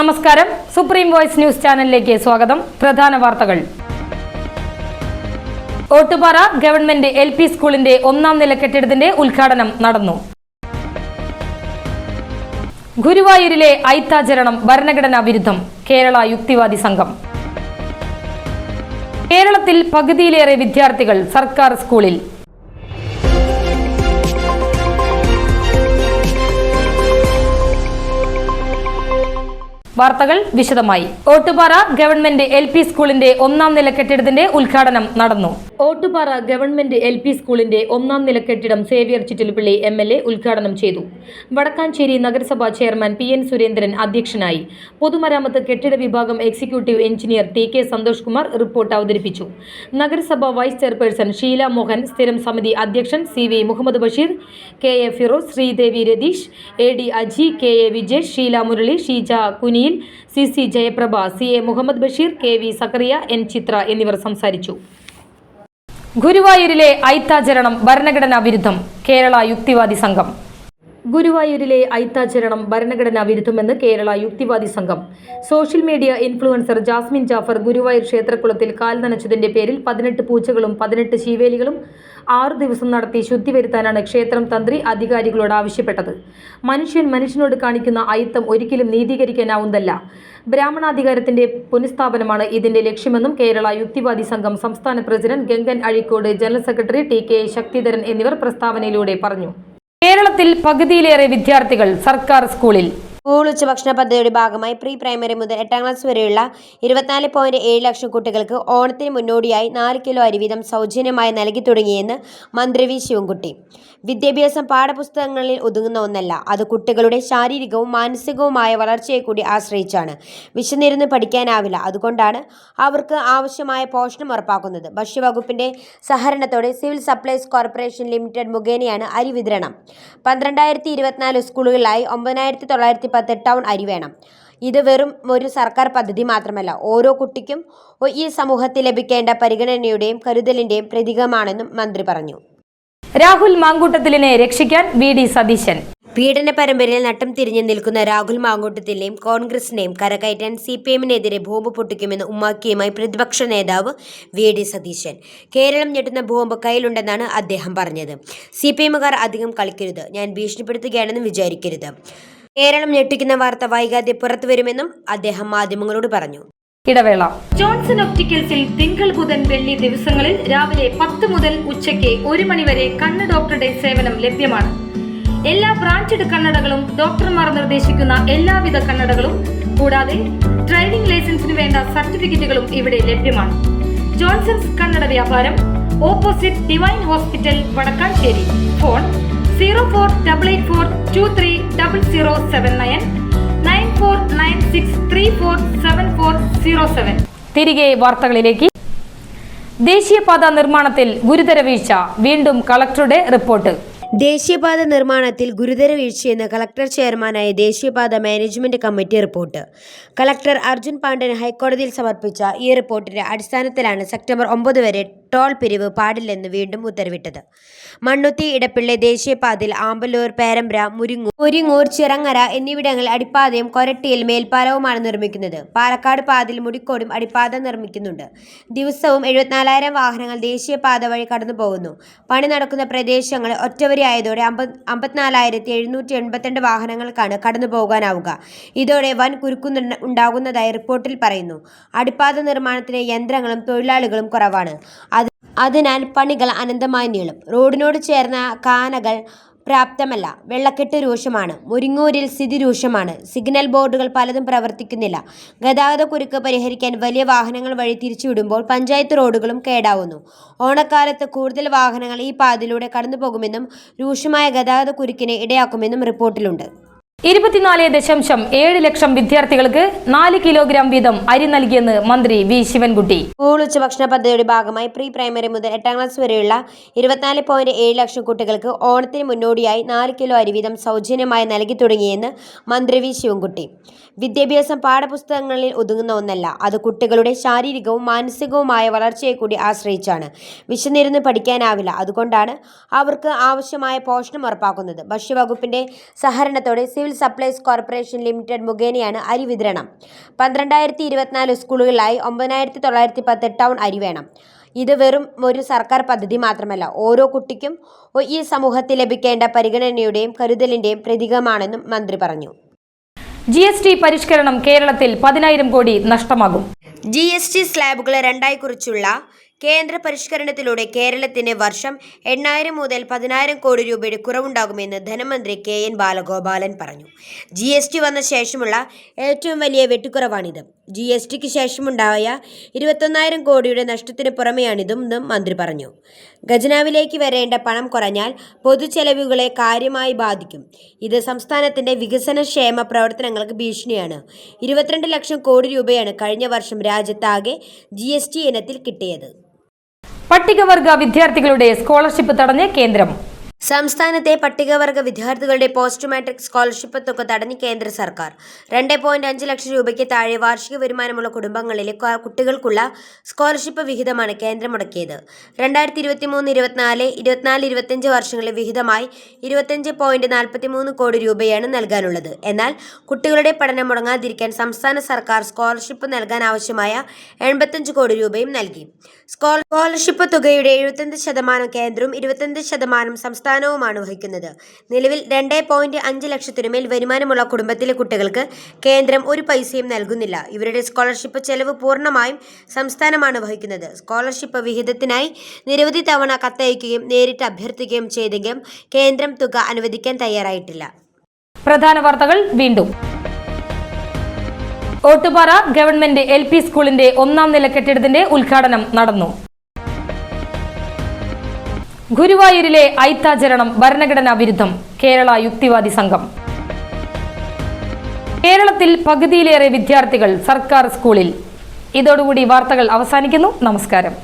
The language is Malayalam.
നമസ്കാരം. സുപ്രീം വോയിസ് ന്യൂസ് ചാനലിലേക്ക് സ്വാഗതം. പ്രധാന വാർത്തകൾ. ഓട്ടുപാറ ഗവൺമെന്റ് LP സ്കൂളിന്റെ 1ാം നില കെട്ടിടത്തിന്റെ ഉദ്ഘാടനം നടന്നു. ഗുരുവായൂരിലെ ഐത്താചരണം ഭരണഘടനാ വിരുദ്ധം. കേരള യുക്തിവാദി സംഘം. കേരളത്തിൽ പകുതിയിലേറെ വിദ്യാർത്ഥികൾ സർക്കാർ സ്കൂളിൽ. വാർത്തകൾ വിശദമായി. ഓട്ടുപാറ ഗവൺമെന്റ് LP സ്കൂളിന്റെ 1ാം നില കെട്ടിടത്തിന്റെ ഉദ്ഘാടനം നടന്നു. ഓട്ടുപാറ ഗവൺമെന്റ് LP സ്കൂളിന്റെ 1ാം നില കെട്ടിടം സേവ്യർ ചിറ്റിലപ്പള്ളി MLA ഉദ്ഘാടനം ചെയ്തു. വടക്കാഞ്ചേരി നഗരസഭാ ചെയർമാൻ PN സുരേന്ദ്രൻ അധ്യക്ഷനായി. പൊതുമരാമത്ത് കെട്ടിട വിഭാഗം executive engineer TK Santhosh Kumar report അവതരിപ്പിച്ചു. നഗരസഭാ വൈസ് ചെയർപേഴ്സൺ ഷീല മോഹൻ, സ്ഥിരം സമിതി അധ്യക്ഷൻ CV Muhammad Basheer, KA Firoz, Sridevi Ratheesh, AD Aji, KA Vijesh, Sheela Murali, Sheeja Kuniyil, CC Jayaprabha, CA Muhammad Basheer, KV Zacharia, N ചിത്ര എന്നിവർ സംസാരിച്ചു. ഗുരുവായൂരിലെ ഐത്താചരണം ഭരണഘടനാ വിരുദ്ധം. കേരള യുക്തിവാദി സംഘം. ഗുരുവായൂരിലെ ഐത്താചരണം ഭരണഘടനാ വിരുദ്ധമെന്ന് കേരള യുക്തിവാദി സംഘം. Social media influencer Jasmin Jaffar Guruvayur ക്ഷേത്രക്കുളത്തിൽ കാൽ നനച്ചതിന്റെ പേരിൽ 18 പൂച്ചകളും 18 ശീവേലികളും 6 ദിവസം നടത്തി ശുദ്ധി വരുത്താനാണ് ക്ഷേത്രം തന്ത്രി അധികാരികളോട് ആവശ്യപ്പെട്ടത്. മനുഷ്യനോട് കാണിക്കുന്ന അയിത്തം ഒരിക്കലും നീതീകരിക്കാനാവുന്നതല്ല. ബ്രാഹ്മണാധികാരത്തിന്റെ പുനഃസ്ഥാപനമാണ് ഇതിന്റെ ലക്ഷ്യമെന്നും കേരള യുക്തിവാദി സംഘം സംസ്ഥാന president Gangan Azhikode, general secretary TK Sakthidharan എന്നിവർ പ്രസ്താവനയിലൂടെ പറഞ്ഞു. കേരളത്തിൽ പകുതിയിലേറെ വിദ്യാർത്ഥികൾ സർക്കാർ സ്കൂളിൽ. സ്കൂൾ ഉച്ചഭക്ഷണ പദ്ധതിയുടെ ഭാഗമായി പ്രീ പ്രൈമറി മുതൽ 8ാം ക്ലാസ് വരെയുള്ള 24.7 ലക്ഷം കുട്ടികൾക്ക് ഓണത്തിന് മുന്നോടിയായി 4 കിലോ അരി വീതം സൗജന്യമായി നൽകി തുടങ്ങിയെന്ന് മന്ത്രി V ശിവൻകുട്ടി. വിദ്യാഭ്യാസം പാഠപുസ്തകങ്ങളിൽ ഒതുങ്ങുന്ന ഒന്നല്ല, അത് കുട്ടികളുടെ ശാരീരികവും മാനസികവുമായ വളർച്ചയെ കൂടി ആശ്രയിച്ചാണ്. വിശന്നിരുന്ന് പഠിക്കാനാവില്ല, അതുകൊണ്ടാണ് അവർക്ക് ആവശ്യമായ പോഷണം ഉറപ്പാക്കുന്നത്. ഭക്ഷ്യവകുപ്പിന്റെ സഹകരണത്തോടെ സിവിൽ സപ്ലൈസ് കോർപ്പറേഷൻ ലിമിറ്റഡ് മുഖേനയാണ് അരി വിതരണം. 12,024 സ്കൂളുകളിലായി 9,910 ടൺ അരി വേണം. ഇത് വെറും ഒരു സർക്കാർ പദ്ധതി മാത്രമല്ല, ഓരോ കുട്ടിക്കും ഈ സമൂഹത്തിൽ ലഭിക്കേണ്ട പരിഗണനയുടെയും കരുതലിന്റെയും പ്രതീകമാണെന്നും മന്ത്രി പറഞ്ഞു. രാഹുൽ മാങ്കൂട്ടത്തിലിനെ രക്ഷിക്കാൻ VD സതീശൻ. പീഡന പരമ്പരയിൽ നട്ടം തിരിഞ്ഞു നിൽക്കുന്ന രാഹുൽ മാങ്കൂട്ടത്തിലിനെയും കോൺഗ്രസിനെയും കരകയറ്റാൻ CPM-നെതിരെ ബോംബ് പൊട്ടിക്കുമെന്ന് ഉമ്മാക്കിയുമായി പ്രതിപക്ഷ നേതാവ് VD സതീശൻ. കേരളം ഞെട്ടുന്ന ബോംബ് കയ്യിലുണ്ടെന്നാണ് അദ്ദേഹം പറഞ്ഞത്. CPM-കാർ അധികം കളിക്കരുത്, ഞാൻ ഭീഷണിപ്പെടുത്തുകയാണെന്ന് വിചാരിക്കരുത്. കേരളം ഞെട്ടിക്കുന്ന വാർത്ത വൈകാതെ പുറത്തുവരുമെന്നും അദ്ദേഹം മാധ്യമങ്ങളോട് പറഞ്ഞു. ഇടവേള. ജോൺസൺ ഒപ്റ്റിക്കൽസിൽ തിങ്കൾ ബുധൻ വെള്ളി ദിവസങ്ങളിൽ രാവിലെ 10 മുതൽ ഉച്ചയ്ക്ക് 1 മണി വരെ കണ്ണ് ഡോക്ടറുടെ സേവനം ലഭ്യമാണ്. എല്ലാ ബ്രാൻഡഡ് കണ്ണടകളും ഡോക്ടർമാർ നിർദ്ദേശിക്കുന്ന എല്ലാവിധ കണ്ണടകളും കൂടാതെ ഡ്രൈവിംഗ് ലൈസൻസിന് വേണ്ട സർട്ടിഫിക്കറ്റുകളും ഇവിടെ ലഭ്യമാണ്. ജോൺസൺസ് കണ്ണട വ്യാപാരം, opposite divine hospital, Vadakkanchery. Phone 0488423007 9496347407. തിരികെ വാർത്തകളിലേക്ക്. ദേശീയപാത നിർമ്മാണത്തിൽ ഗുരുതര വീഴ്ച, വീണ്ടും കളക്ടറുടെ റിപ്പോർട്ട്. ദേശീയപാത നിർമ്മാണത്തിൽ ഗുരുതര വീഴ്ചയെന്ന് കളക്ടർ ചെയർമാനായ ദേശീയപാത management committee report. Collector Arjun Pandian ഹൈക്കോടതിയിൽ സമർപ്പിച്ച ഈ റിപ്പോർട്ടിന്റെ അടിസ്ഥാനത്തിലാണ് സെപ്റ്റംബർ 9 വരെ ടോൾ പിരിവ് പാടില്ലെന്ന് വീണ്ടും ഉത്തരവിട്ടത്. മണ്ണുത്തി ഇടപ്പിള്ളി ദേശീയപാതയിൽ ആമ്പല്ലൂർ, പേരമ്പ്ര, മുരിങ്ങൂർ, ചിറങ്ങര എന്നിവിടങ്ങളിൽ അടിപ്പാതയും കൊരട്ടിയിൽ മേൽപ്പാലവുമാണ് നിർമ്മിക്കുന്നത്. പാലക്കാട് പാതയിൽ മുടിക്കോടും അടിപ്പാത നിർമ്മിക്കുന്നുണ്ട്. ദിവസവും 74,000 വാഹനങ്ങൾ ദേശീയപാത വഴി കടന്നു പോകുന്നു. പണി നടക്കുന്ന പ്രദേശങ്ങൾ ഒറ്റവരിയായതോടെ 54,782 വാഹനങ്ങൾക്കാണ് കടന്നു പോകാനാവുക. ഇതോടെ വൻ കുരുക്കുണ്ടാകുന്നതായി റിപ്പോർട്ടിൽ പറയുന്നു. അടിപ്പാത നിർമ്മാണത്തിന് യന്ത്രങ്ങളും തൊഴിലാളികളും കുറവാണ്. അതിനാൽ പണികൾ അനന്തമായി നീളും. റോഡിനോട് ചേർന്ന കാനകൾ പ്രാപ്തമല്ല. വെള്ളക്കെട്ട് രൂക്ഷമാണ്. മുരിങ്ങൂരിൽ സ്ഥിതി രൂക്ഷമാണ്. സിഗ്നൽ ബോർഡുകൾ പലതും പ്രവർത്തിക്കുന്നില്ല. ഗതാഗത കുരുക്ക് പരിഹരിക്കാൻ വലിയ വാഹനങ്ങൾ വഴി തിരിച്ചുവിടുമ്പോൾ പഞ്ചായത്ത് റോഡുകളും കേടാവുന്നു. ഓണക്കാലത്ത് കൂടുതൽ വാഹനങ്ങൾ ഈ പാതയിലൂടെ കടന്നുപോകുമെന്നും രൂക്ഷമായ ഗതാഗത കുരുക്കിന് ഇടയാക്കുമെന്നും റിപ്പോർട്ടിലുണ്ട്. 24.7 ലക്ഷം വിദ്യാർത്ഥികൾക്ക് 4 കിലോഗ്രാം വീതം അരി നൽകിയെന്ന് മന്ത്രി V ശിവൻകുട്ടി. സ്കൂൾ ഉച്ചഭക്ഷണ പദ്ധതിയുടെ ഭാഗമായി പ്രീ പ്രൈമറി മുതൽ 8ാം ക്ലാസ് വരെയുള്ള 24.7 ലക്ഷം കുട്ടികൾക്ക് ഓണത്തിന് മുന്നോടിയായി 4 കിലോ അരി വീതം സൗജന്യമായി നൽകി തുടങ്ങിയെന്ന് മന്ത്രി V ശിവൻകുട്ടി. വിദ്യാഭ്യാസം പാഠപുസ്തകങ്ങളിൽ ഒതുങ്ങുന്ന ഒന്നല്ല, അത് കുട്ടികളുടെ ശാരീരികവും മാനസികവുമായ വളർച്ചയെ കൂടി ആശ്രയിച്ചാണ്. വിശന്നിരുന്ന് പഠിക്കാനാവില്ല, അതുകൊണ്ടാണ് അവർക്ക് ആവശ്യമായ പോഷണം ഉറപ്പാക്കുന്നത്. ഭക്ഷ്യവകുപ്പിന്റെ സഹകരണത്തോടെ civil civil supplies corporation limited മുഖേനയാണ് അരി വിതരണം. 12,024 സ്കൂളുകളിലായി 9,910 ടൺ അരി വേണം. ഇത് വെറും ഒരു സർക്കാർ പദ്ധതി മാത്രമല്ല, ഓരോ കുട്ടിക്കും ഈ സമൂഹത്തിൽ ലഭിക്കേണ്ട പരിഗണനയുടെയും കരുതലിന്റെയും പ്രതീകമാണെന്നും മന്ത്രി പറഞ്ഞു. GST പരിഷ്കരണം കേരളത്തിൽ 10,000 കോടി നഷ്ടമാകും. GST സ്ലാബുകളെ രണ്ടായി കുറിച്ചുള്ള കേന്ദ്ര പരിഷ്കരണത്തിലൂടെ കേരളത്തിന് വർഷം 8,000 മുതൽ 10,000 കോടി രൂപയുടെ കുറവുണ്ടാകുമെന്ന് ധനമന്ത്രി KN ബാലഗോപാലൻ പറഞ്ഞു. GST വന്ന ശേഷമുള്ള ഏറ്റവും വലിയ വെട്ടിക്കുറവാണിത്. GSTക്ക് ശേഷമുണ്ടായ 21,000 കോടിയുടെ നഷ്ടത്തിന് പുറമെയാണിതെന്നും മന്ത്രി പറഞ്ഞു. ഖജനാവിലേക്ക് വരേണ്ട പണം കുറഞ്ഞാൽ പൊതുചെലവുകളെ കാര്യമായി ബാധിക്കും. ഇത് സംസ്ഥാനത്തിന്റെ വികസനക്ഷേമ പ്രവർത്തനങ്ങൾക്ക് ഭീഷണിയാണ്. 22 ലക്ഷം കോടി രൂപയാണ് കഴിഞ്ഞ വർഷം രാജ്യത്താകെ GST ഇനത്തിൽ കിട്ടിയത്. പട്ടികവർഗ വിദ്യാർത്ഥികളുടെ സ്കോളർഷിപ്പ് തടഞ്ഞ് കേന്ദ്രം. സംസ്ഥാനത്തെ പട്ടികവർഗ വിദ്യാർത്ഥികളുടെ പോസ്റ്റ് മാട്രിക് സ്കോളർഷിപ്പ് തുക തടഞ്ഞ് കേന്ദ്ര സർക്കാർ. 2.5 ലക്ഷം രൂപയ്ക്ക് താഴെ വാർഷിക വരുമാനമുള്ള കുടുംബങ്ങളിലെ കുട്ടികൾക്കുള്ള സ്കോളർഷിപ്പ് വിഹിതമാണ് കേന്ദ്രം മുടക്കിയത്. 2023-24, 24-25 വർഷങ്ങളിലെ വിഹിതമായി 25.43 കോടി രൂപയാണ് നൽകാനുള്ളത്. എന്നാൽ കുട്ടികളുടെ പഠനം മുടങ്ങാതിരിക്കാൻ സംസ്ഥാന സർക്കാർ സ്കോളർഷിപ്പ് നൽകാൻ ആവശ്യമായ 85 കോടി രൂപയും നൽകി. സ്കോളർഷിപ്പ് തുകയുടെ 75% കേന്ദ്രവും 25% സംസ്ഥാനവുമാണ് വഹിക്കുന്നത്. നിലവിൽ 2.5 ലക്ഷത്തിനുമേൽ വരുമാനമുള്ള കുടുംബത്തിലെ കുട്ടികൾക്ക് കേന്ദ്രം ഒരു പൈസയും നൽകുന്നില്ല. ഇവരുടെ സ്കോളർഷിപ്പ് ചെലവ് പൂർണ്ണമായും സംസ്ഥാനമാണ് വഹിക്കുന്നത്. സ്കോളർഷിപ്പ് വിഹിതത്തിനായി നിരവധി തവണ കത്തയക്കുകയും നേരിട്ട് അഭ്യർത്ഥിക്കുകയും ചെയ്തെങ്കിലും കേന്ദ്രം തുക അനുവദിക്കാൻ തയ്യാറായിട്ടില്ല. പ്രധാന വാർത്തകൾ വീണ്ടും. ഓട്ടുപാറ ഗവൺമെന്റ് LP സ്കൂളിന്റെ 1ാം നില കെട്ടിടത്തിന്റെ ഉദ്ഘാടനം നടന്നു. ഗുരുവായൂരിലെ ഐത്താചരണം ഭരണഘടനാ വിരുദ്ധം, കേരള യുക്തിവാദി സംഘം. കേരളത്തിൽ പകുതിയിലേറെ വിദ്യാർത്ഥികൾ സർക്കാർ സ്കൂളിൽ. ഇതോടുകൂടി വാർത്തകൾ അവസാനിക്കുന്നു. നമസ്കാരം.